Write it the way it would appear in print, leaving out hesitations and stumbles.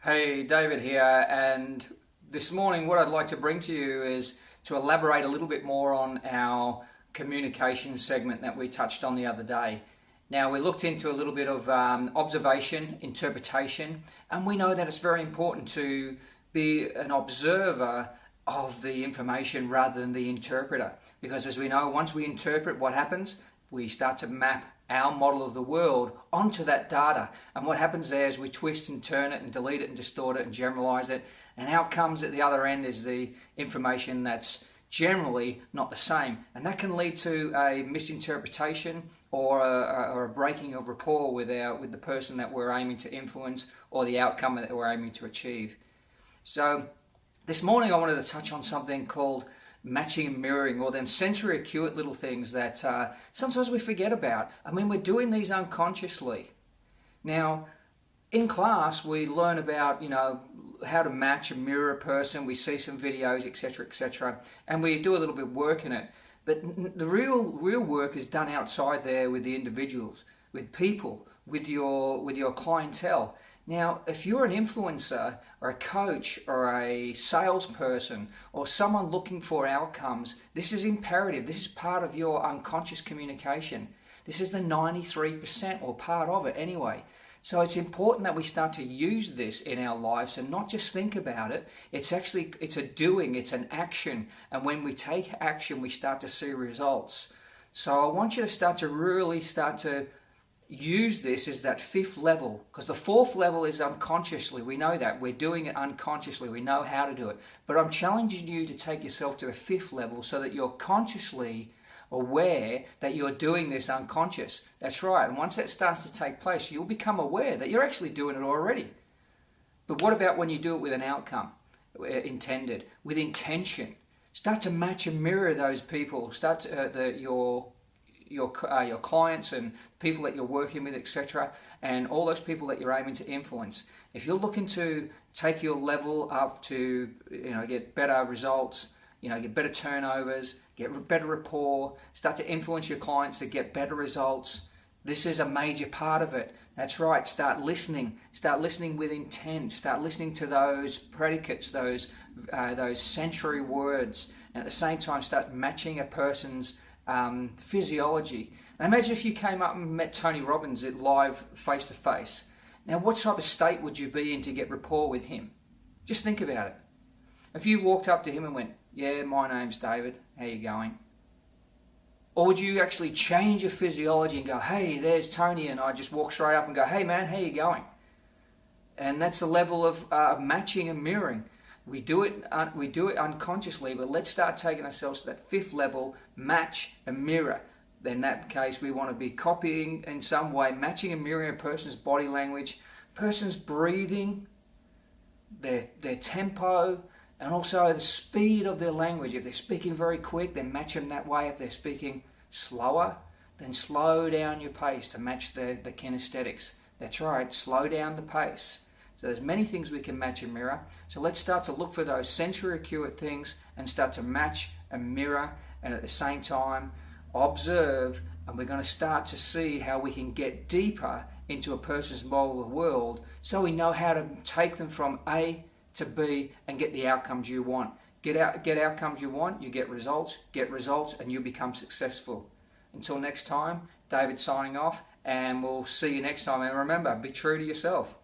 Hey, David here, and this morning what I'd like to bring to you is to elaborate a little bit more on our communication segment that we touched on the other day. Now, we looked into a little bit of observation, interpretation, and we know that it's very important to be an observer of the information rather than the interpreter. Because as we know, once we interpret, what happens? We start to map our model of the world onto that data. And what happens there is we twist and turn it and delete it and distort it and generalize it. And out comes at the other end is the information that's generally not the same. And that can lead to a misinterpretation or a breaking of rapport with the person that we're aiming to influence or the outcome that we're aiming to achieve. So this morning I wanted to touch on something called matching and mirroring, or them sensory acute little things that sometimes we forget about. I mean, we're doing these unconsciously. Now, in class, we learn about, how to match and mirror a person. We see some videos, etc., and we do a little bit of work in it. But the real work is done outside there with the individuals, with people, with your clientele. Now, if you're an influencer or a coach or a salesperson or someone looking for outcomes, this is imperative. This is part of your unconscious communication. This is the 93% or part of it anyway. So it's important that we start to use this in our lives and not just think about it. It's a doing, it's an action. And when we take action, we start to see results. So I want you to start to use this as that fifth level, because the fourth level is unconsciously. We know that. We're doing it unconsciously. We know how to do it. But I'm challenging you to take yourself to the fifth level so that you're consciously aware that you're doing this unconscious. That's right. And once that starts to take place, you'll become aware that you're actually doing it already. But what about when you do it with an outcome intended, with intention? Start to match and mirror those people. Start to, your clients and people that you're working with, etc., and all those people that you're aiming to influence. If you're looking to take your level up to get better results, get better turnovers, get better rapport, start to influence your clients to get better results, this is a major part of it. That's right. Start listening with intent. Start listening to those predicates, those sensory words, and at the same time start matching a person's physiology. And imagine if you came up and met Tony Robbins at live face to face. Now, what type of state would you be in to get rapport with him? Just think about it. If you walked up to him and went, "Yeah, my name's David, how you going?" Or would you actually change your physiology and go, "Hey, there's Tony," and I just walk straight up and go, "Hey man, how you going?" And that's the level of matching and mirroring. We do it unconsciously, but let's start taking ourselves to that fifth level, match and mirror. In that case, we want to be copying in some way, matching and mirroring a person's body language, person's breathing, their tempo, and also the speed of their language. If they're speaking very quick, then match them that way. If they're speaking slower, then slow down your pace to match the kinesthetics. That's right, slow down the pace. So there's many things we can match and mirror. So let's start to look for those sensory acute things and start to match and mirror, and at the same time observe, and we're going to start to see how we can get deeper into a person's model of the world so we know how to take them from A to B and get the outcomes you want. Get outcomes you want, you get results, and you become successful. Until next time, David signing off, and we'll see you next time. And remember, be true to yourself.